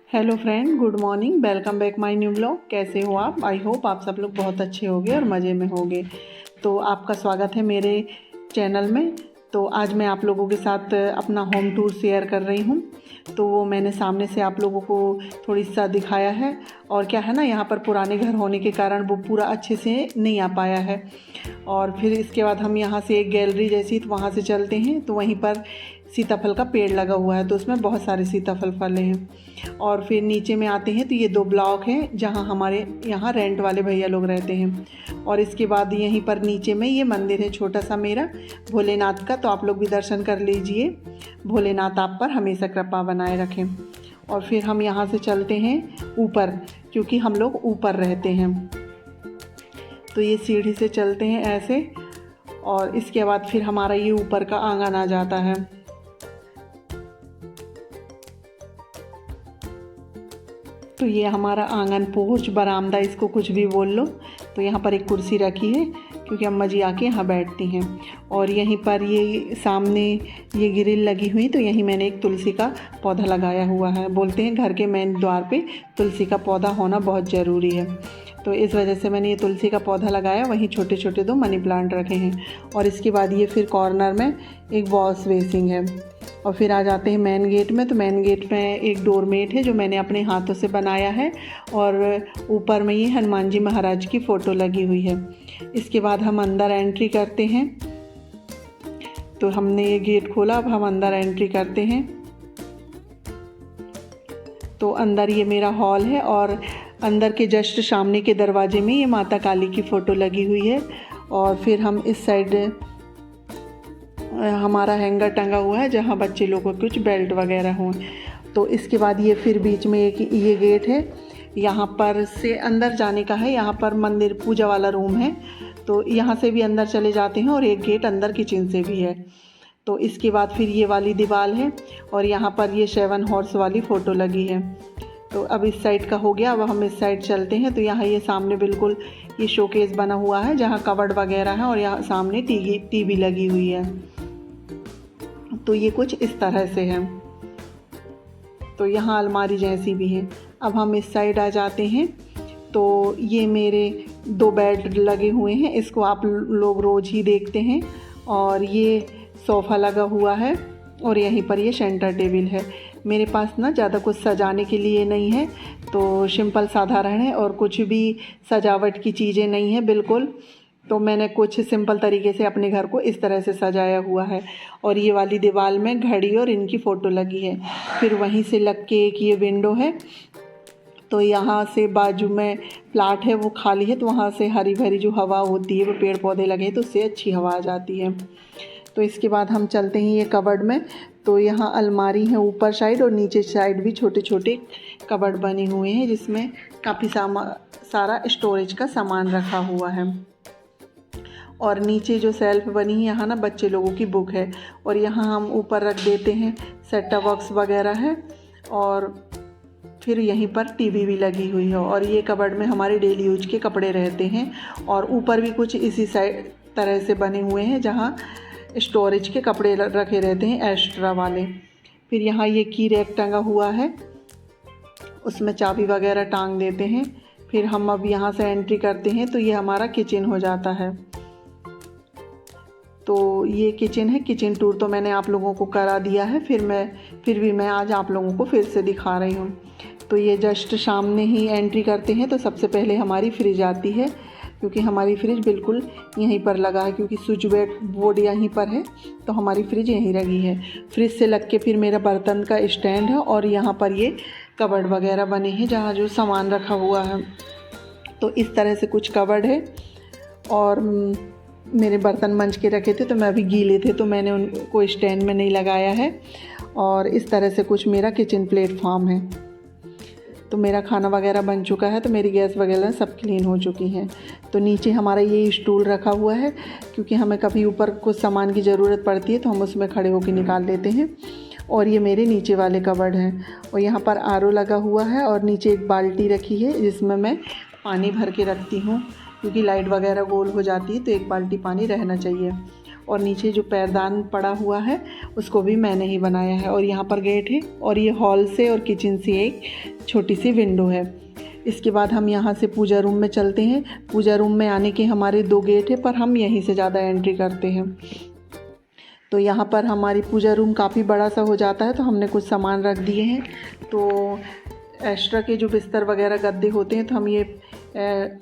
Hello friend, good morning. Welcome back my new blog. कैसे हो आप? आई होप आप सब लोग बहुत अच्छे होंगे और मज़े में होंगे। तो आपका स्वागत है मेरे चैनल में। तो आज मैं आप लोगों के साथ अपना होम टूर शेयर कर रही हूँ। तो वो मैंने सामने से आप लोगों को थोड़ी सा दिखाया है। और क्या है ना, यहाँ पर पुराने घर होने के कारण वो पूरा अच्छे से नहीं आ पाया है। और फिर इसके बाद हम यहाँ से एक गैलरी जैसी, तो वहाँ से चलते हैं तो वहीं पर सीताफल का पेड़ लगा हुआ है, तो उसमें बहुत सारे सीताफल फले हैं। और फिर नीचे में आते हैं तो ये 2 ब्लॉक हैं जहाँ हमारे यहाँ रेंट वाले भैया लोग रहते हैं। और इसके बाद यहीं पर नीचे में ये मंदिर है छोटा सा मेरा भोलेनाथ का, तो आप लोग भी दर्शन कर लीजिए। भोलेनाथ आप पर हमेशा कृपा बनाए रखें। और फिर हम यहाँ से चलते हैं ऊपर, क्योंकि हम लोग ऊपर रहते हैं। तो ये सीढ़ी से चलते हैं ऐसे, और इसके बाद फिर हमारा ये ऊपर का आंगन आ जाता है। तो ये हमारा आंगन, पोर्च, बरामदा, इसको कुछ भी बोल लो। तो यहाँ पर एक कुर्सी रखी है क्योंकि अम्मा जी आके यहाँ बैठती हैं। और यहीं पर ये सामने ये ग्रिल लगी हुई, तो यहीं मैंने एक तुलसी का पौधा लगाया हुआ है। बोलते हैं घर के मेन द्वार पे तुलसी का पौधा होना बहुत ज़रूरी है, तो इस वजह से मैंने ये तुलसी का पौधा लगाया। वहीं छोटे छोटे 2 मनी प्लांट रखे हैं। और इसके बाद ये फिर कॉर्नर में एक वॉश बेसिंग है। और फिर आ जाते हैं मेन गेट में। तो मेन गेट में एक डोरमेट है जो मैंने अपने हाथों से बनाया है। और ऊपर में ये हनुमान जी महाराज की फ़ोटो लगी हुई है। इसके बाद हम अंदर एंट्री करते हैं। तो हमने ये गेट खोला, अब हम अंदर एंट्री करते हैं। तो अंदर ये मेरा हॉल है, और अंदर के जस्ट सामने के दरवाजे में ये माता काली की फ़ोटो लगी हुई है। और फिर हम इस साइड हमारा हैंगर टंगा हुआ है जहाँ बच्चे लोगों को कुछ बेल्ट वगैरह हों। तो इसके बाद ये फिर बीच में एक ये गेट है, यहाँ पर से अंदर जाने का है। यहाँ पर मंदिर पूजा वाला रूम है, तो यहाँ से भी अंदर चले जाते हैं। और एक गेट अंदर किचन से भी है। तो इसके बाद फिर ये वाली दीवार है, और यहाँ पर ये 7 हॉर्स वाली फ़ोटो लगी है। तो अब इस साइड का हो गया। अब हम इस साइड चलते हैं। तो यहाँ ये सामने बिल्कुल ये शोकेस बना हुआ है जहाँ कबर्ड वगैरह है, और यहाँ सामने टीवी लगी हुई है। तो ये कुछ इस तरह से है। तो यहाँ अलमारी जैसी भी है। अब हम इस साइड आ जाते हैं। तो ये मेरे 2 बेड लगे हुए हैं, इसको आप लोग रोज़ ही देखते हैं। और ये सोफ़ा लगा हुआ है, और यहीं पर ये सेंटर टेबल है। मेरे पास ना ज़्यादा कुछ सजाने के लिए नहीं है, तो सिंपल साधारण है, और कुछ भी सजावट की चीज़ें नहीं है बिल्कुल। तो मैंने कुछ सिंपल तरीके से अपने घर को इस तरह से सजाया हुआ है। और ये वाली दीवार में घड़ी और इनकी फ़ोटो लगी है। फिर वहीं से लग के एक ये विंडो है। तो यहाँ से बाजू में प्लाट है, वो खाली है, तो वहाँ से हरी भरी जो हवा होती है, वो पेड़ पौधे लगे हैं, तो उससे अच्छी हवा आ जाती है। तो इसके बाद हम चलते हैं ये कबर्ड में। तो यहाँ अलमारी है ऊपर साइड, और नीचे साइड भी छोटे छोटे कबर्ड बने हुए हैं जिसमें काफ़ी सारा स्टोरेज का सामान रखा हुआ है। और नीचे जो सेल्फ बनी है, यहाँ ना बच्चे लोगों की बुक है। और यहाँ हम ऊपर रख देते हैं सेट टॉप बॉक्स वगैरह है। और फिर यहीं पर टीवी भी लगी हुई है। और ये कबर्ड में हमारे डेली यूज के कपड़े रहते हैं। और ऊपर भी कुछ इसी साइड तरह से बने हुए हैं जहाँ स्टोरेज के कपड़े रखे रहते हैं एक्स्ट्रा वाले। फिर यहाँ ये की रैक टंगा हुआ है, उसमें चाबी वगैरह टांग देते हैं। फिर हम अब यहाँ से एंट्री करते हैं, तो ये हमारा किचन हो जाता है। तो ये किचन है। किचन टूर तो मैंने आप लोगों को करा दिया है, फिर भी मैं आज आप लोगों को फिर से दिखा रही हूँ। तो ये जस्ट सामने ही एंट्री करते हैं, तो सबसे पहले हमारी फ्रिज आती है, क्योंकि हमारी फ्रिज बिल्कुल यहीं पर लगा है, क्योंकि स्विच बोर्ड यहीं पर है, तो हमारी फ्रिज यहीं लगी है। फ्रिज से लग के फिर मेरा बर्तन का स्टैंड है, और यहाँ पर ये कबर्ड वगैरह बने हैं जहाँ जो सामान रखा हुआ है। तो इस तरह से कुछ कबर्ड है। और मेरे बर्तन मंज के रखे थे, तो मैं अभी गीले थे, तो मैंने उनको स्टैंड में नहीं लगाया है। और इस तरह से कुछ मेरा किचन प्लेटफॉर्म है। तो मेरा खाना वगैरह बन चुका है, तो मेरी गैस वगैरह सब क्लीन हो चुकी हैं। तो नीचे हमारा ये स्टूल रखा हुआ है, क्योंकि हमें कभी ऊपर कुछ सामान की ज़रूरत पड़ती है तो हम उसमें खड़े होकर निकाल लेते हैं। और ये मेरे नीचे वाले कबर्ड हैं। और यहाँ पर आरओ लगा हुआ है, और नीचे एक बाल्टी रखी है जिसमें मैं पानी भर के रखती हूँ, क्योंकि लाइट वगैरह गोल हो जाती है, तो एक बाल्टी पानी रहना चाहिए। और नीचे जो पैरदान पड़ा हुआ है उसको भी मैंने ही बनाया है। और यहाँ पर गेट है और ये हॉल से और किचन से एक छोटी सी विंडो है। इसके बाद हम यहाँ से पूजा रूम में चलते हैं। पूजा रूम में आने के हमारे 2 गेट है, पर हम यहीं से ज़्यादा एंट्री करते हैं। तो यहाँ पर हमारी पूजा रूम काफ़ी बड़ा सा हो जाता है, तो हमने कुछ सामान रख दिए हैं। तो एक्स्ट्रा के जो बिस्तर वगैरह गद्दे होते हैं तो हम ये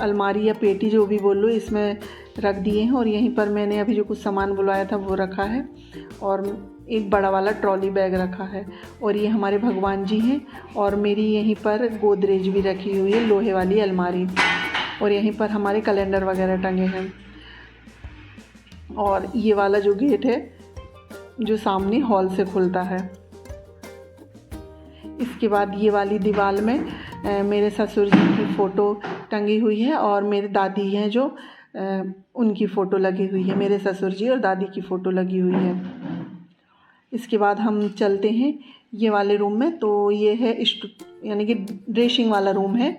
अलमारी या पेटी जो भी बोल लो इसमें रख दिए हैं। और यहीं पर मैंने अभी जो कुछ सामान बुलवाया था वो रखा है और एक बड़ा वाला ट्रॉली बैग रखा है। और ये हमारे भगवान जी हैं और मेरी यहीं पर गोदरेज भी रखी हुई है, लोहे वाली अलमारी। और यहीं पर हमारे कैलेंडर वगैरह टंगे हैं। और ये वाला जो गेट है जो सामने हॉल से खुलता है। इसके बाद ये वाली दीवार में मेरे ससुर जी की फ़ोटो टंगी हुई है और मेरे दादी हैं जो उनकी फ़ोटो लगी हुई है। मेरे ससुर जी और दादी की फ़ोटो लगी हुई है। इसके बाद हम चलते हैं ये वाले रूम में। तो ये है यानी कि ड्रेसिंग वाला रूम है।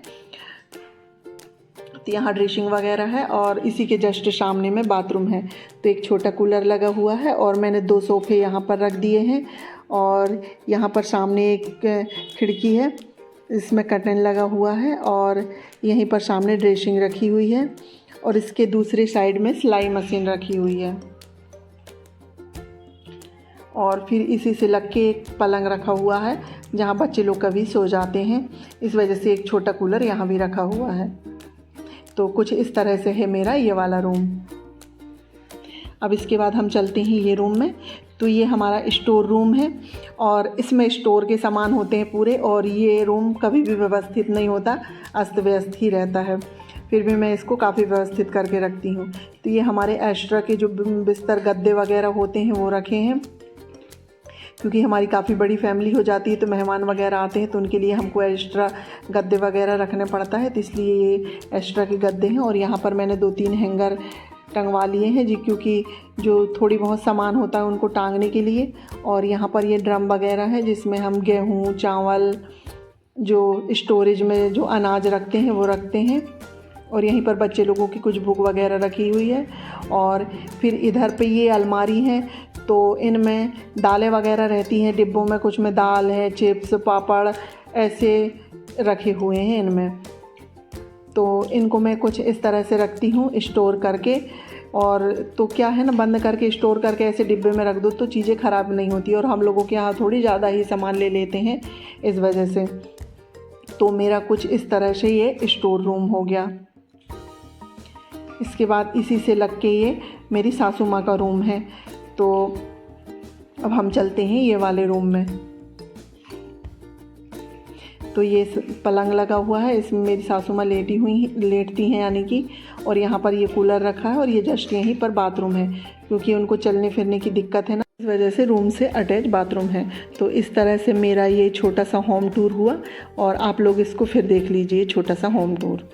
तो यहाँ ड्रेसिंग वगैरह है और इसी के जस्ट सामने में बाथरूम है। तो एक छोटा कूलर लगा हुआ है और मैंने 2 सोफ़े यहाँ पर रख दिए हैं। और यहाँ पर सामने एक खिड़की है, इसमें कर्टन लगा हुआ है और यहीं पर सामने ड्रेसिंग रखी हुई है और इसके दूसरे साइड में सिलाई मशीन रखी हुई है। और फिर इसी से लग के एक पलंग रखा हुआ है जहाँ बच्चे लोग कभी सो जाते हैं, इस वजह से एक छोटा कूलर यहाँ भी रखा हुआ है। तो कुछ इस तरह से है मेरा ये वाला रूम। अब इसके बाद हम चलते हैं ये रूम में। तो ये हमारा स्टोर रूम है और इसमें स्टोर के सामान होते हैं पूरे। और ये रूम कभी भी व्यवस्थित नहीं होता, अस्त व्यस्त ही रहता है। फिर भी मैं इसको काफ़ी व्यवस्थित करके रखती हूँ। तो ये हमारे एक्स्ट्रा के जो बिस्तर गद्दे वगैरह होते हैं वो रखे हैं, क्योंकि हमारी काफ़ी बड़ी फैमिली हो जाती है तो मेहमान वगैरह आते हैं तो उनके लिए हमको एक्स्ट्रा गद्दे वगैरह रखने पड़ता है। तो इसलिए ये एक्स्ट्रा के गद्दे हैं। और यहाँ पर मैंने 2-3 हैंगर टंगवा लिए हैं जी, क्योंकि जो थोड़ी बहुत सामान होता है उनको टांगने के लिए। और यहाँ पर ये ड्रम वगैरह है जिसमें हम गेहूँ, चावल, जो स्टोरेज में जो अनाज रखते हैं वो रखते हैं। और यहीं पर बच्चे लोगों की कुछ बुक वगैरह रखी हुई है। और फिर इधर पे ये अलमारी है, तो इनमें दालें वगैरह रहती हैं डिब्बों में, कुछ में दाल है, चिप्स, पापड़ ऐसे रखे हुए हैं इनमें। तो इनको मैं कुछ इस तरह से रखती हूँ स्टोर करके। और तो क्या है ना, बंद करके स्टोर करके ऐसे डिब्बे में रख दो तो चीज़ें ख़राब नहीं होती। और हम लोगों के यहाँ थोड़ी ज़्यादा ही सामान ले लेते हैं इस वजह से। तो मेरा कुछ इस तरह से ये स्टोर रूम हो गया। इसके बाद इसी से लग के ये मेरी सासू माँ का रूम है। तो अब हम चलते हैं ये वाले रूम में। तो ये पलंग लगा हुआ है, इसमें मेरी सासू माँ लेटती हैं यानी कि। और यहाँ पर ये कूलर रखा है और ये जस्ट यहीं पर बाथरूम है, क्योंकि उनको चलने फिरने की दिक्कत है ना, इस वजह से रूम से अटैच बाथरूम है। तो इस तरह से मेरा ये छोटा सा होम टूर हुआ और आप लोग इसको फिर देख लीजिए, छोटा सा होम टूर।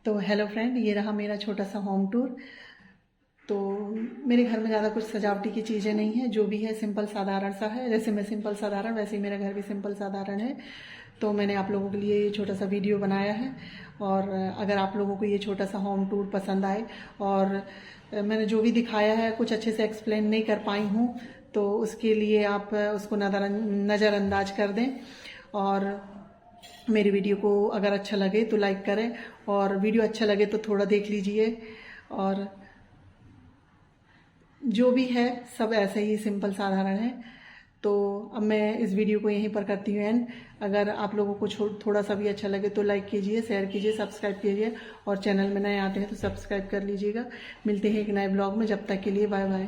तो हेलो फ्रेंड, ये रहा मेरा छोटा सा होम टूर। तो मेरे घर में ज़्यादा कुछ सजावटी की चीज़ें नहीं है, जो भी है सिंपल साधारण सा है। जैसे मैं सिंपल साधारण, वैसे ही मेरा घर भी सिंपल साधारण है। तो मैंने आप लोगों के लिए ये छोटा सा वीडियो बनाया है। और अगर आप लोगों को ये छोटा सा होम टूर पसंद आए और मैंने जो भी दिखाया है कुछ अच्छे से एक्सप्लेन नहीं कर पाई हूँ, तो उसके लिए आप उसको नज़रअंदाज कर दें। और मेरी वीडियो को अगर अच्छा लगे तो लाइक करें, और वीडियो अच्छा लगे तो थोड़ा देख लीजिए। और जो भी है सब ऐसे ही सिंपल साधारण है। तो अब मैं इस वीडियो को यहीं पर करती हूँ एंड। अगर आप लोगों को थोड़ा सा भी अच्छा लगे तो लाइक कीजिए, शेयर कीजिए, सब्सक्राइब कीजिए, और चैनल में नए आते हैं तो सब्सक्राइब कर लीजिएगा। मिलते हैं एक नए ब्लॉग में, जब तक के लिए बाय बाय।